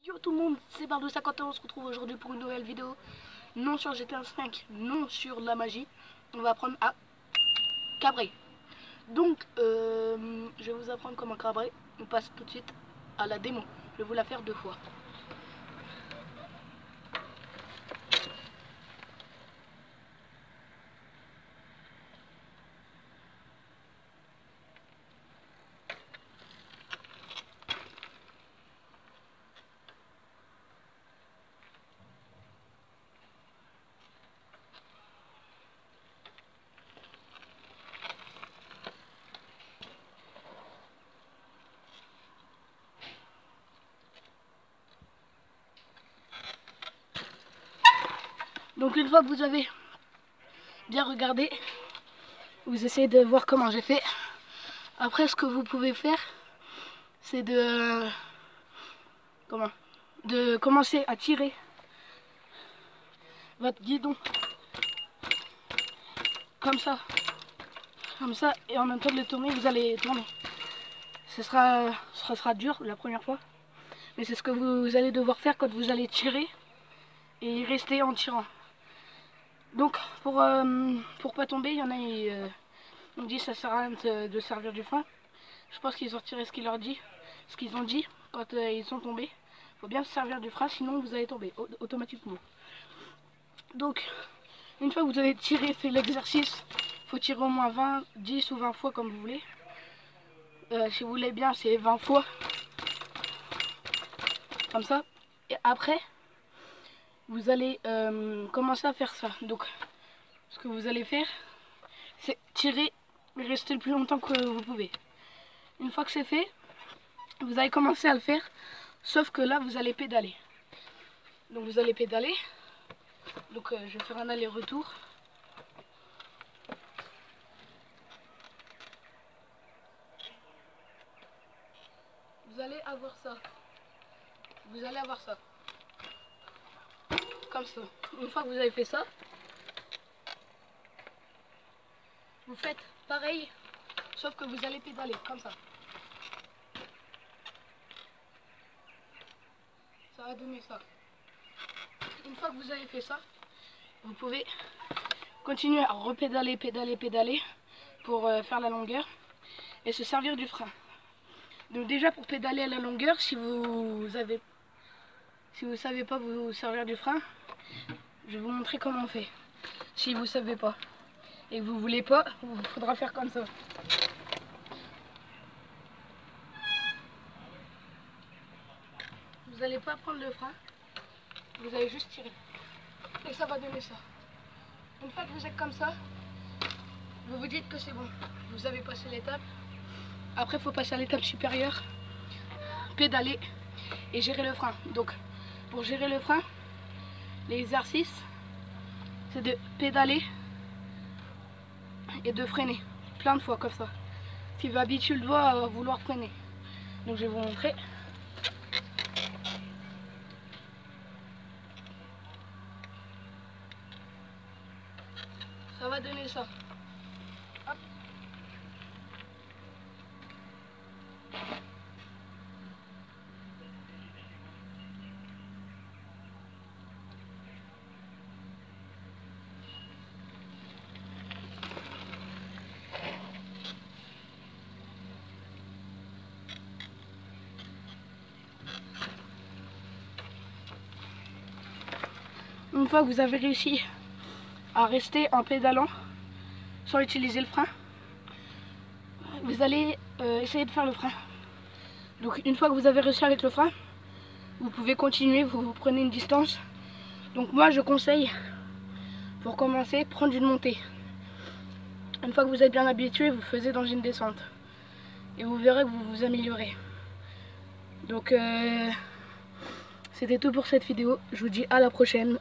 Yo tout le monde, c'est Bardo51, on se retrouve aujourd'hui pour une nouvelle vidéo. Non sur GTA 5, non sur la magie. On va apprendre à cabrer. Donc, je vais vous apprendre comment cabrer. On passe tout de suite à la démo. Je vais vous la faire 2 fois. Donc une fois que vous avez bien regardé, vous essayez de voir comment j'ai fait. Après, ce que vous pouvez faire, c'est de commencer à tirer votre guidon comme ça, et en même temps de le tourner, vous allez tourner. Ce sera dur la première fois, mais c'est ce que vous allez devoir faire quand vous allez tirer et rester en tirant. Donc pour pas tomber, il y en a qui on dit ça sert à rien de servir du frein. Je pense qu'ils ont retiré ce qu'ils ont dit quand ils sont tombés. Il faut bien se servir du frein, sinon vous allez tomber automatiquement. Donc une fois que vous avez tiré, fait l'exercice, il faut tirer au moins 10 ou 20 fois comme vous voulez. Si vous voulez bien, c'est 20 fois. Comme ça. Et après, vous allez commencer à faire ça. Donc, ce que vous allez faire, c'est tirer et rester le plus longtemps que vous pouvez. Une fois que c'est fait, vous allez commencer à le faire. Sauf que là, vous allez pédaler. Donc, vous allez pédaler. Donc, je vais faire un aller-retour. Vous allez avoir ça. Vous allez avoir ça. Comme ça. Une fois que vous avez fait ça, vous faites pareil, sauf que vous allez pédaler, comme ça. Ça va donner ça. Une fois que vous avez fait ça, vous pouvez continuer à repédaler, pédaler pour faire la longueur et se servir du frein. Donc déjà pour pédaler à la longueur, si vous savez pas vous servir du frein, je vais vous montrer comment on fait. Si vous savez pas et que vous voulez pas, il faudra faire comme ça. Vous n'allez pas prendre le frein, vous allez juste tirer. Et ça va donner ça. Une fois que vous êtes comme ça, vous vous dites que c'est bon. Vous avez passé l'étape. Après, il faut passer à l'étape supérieure. Pédaler et gérer le frein. Donc, pour gérer le frein, l'exercice, c'est de pédaler et de freiner. Plein de fois comme ça. Tu vas habituer le doigt à vouloir freiner. Donc, je vais vous montrer. Ça va donner ça. Hop. Une fois que vous avez réussi à rester en pédalant sans utiliser le frein, vous allez essayer de faire le frein. Donc une fois que vous avez réussi avec le frein, vous pouvez continuer, vous prenez une distance. Donc moi je conseille, pour commencer, prendre une montée. Une fois que vous êtes bien habitué, vous faites dans une descente. Et vous verrez que vous vous améliorez. Donc c'était tout pour cette vidéo. Je vous dis à la prochaine.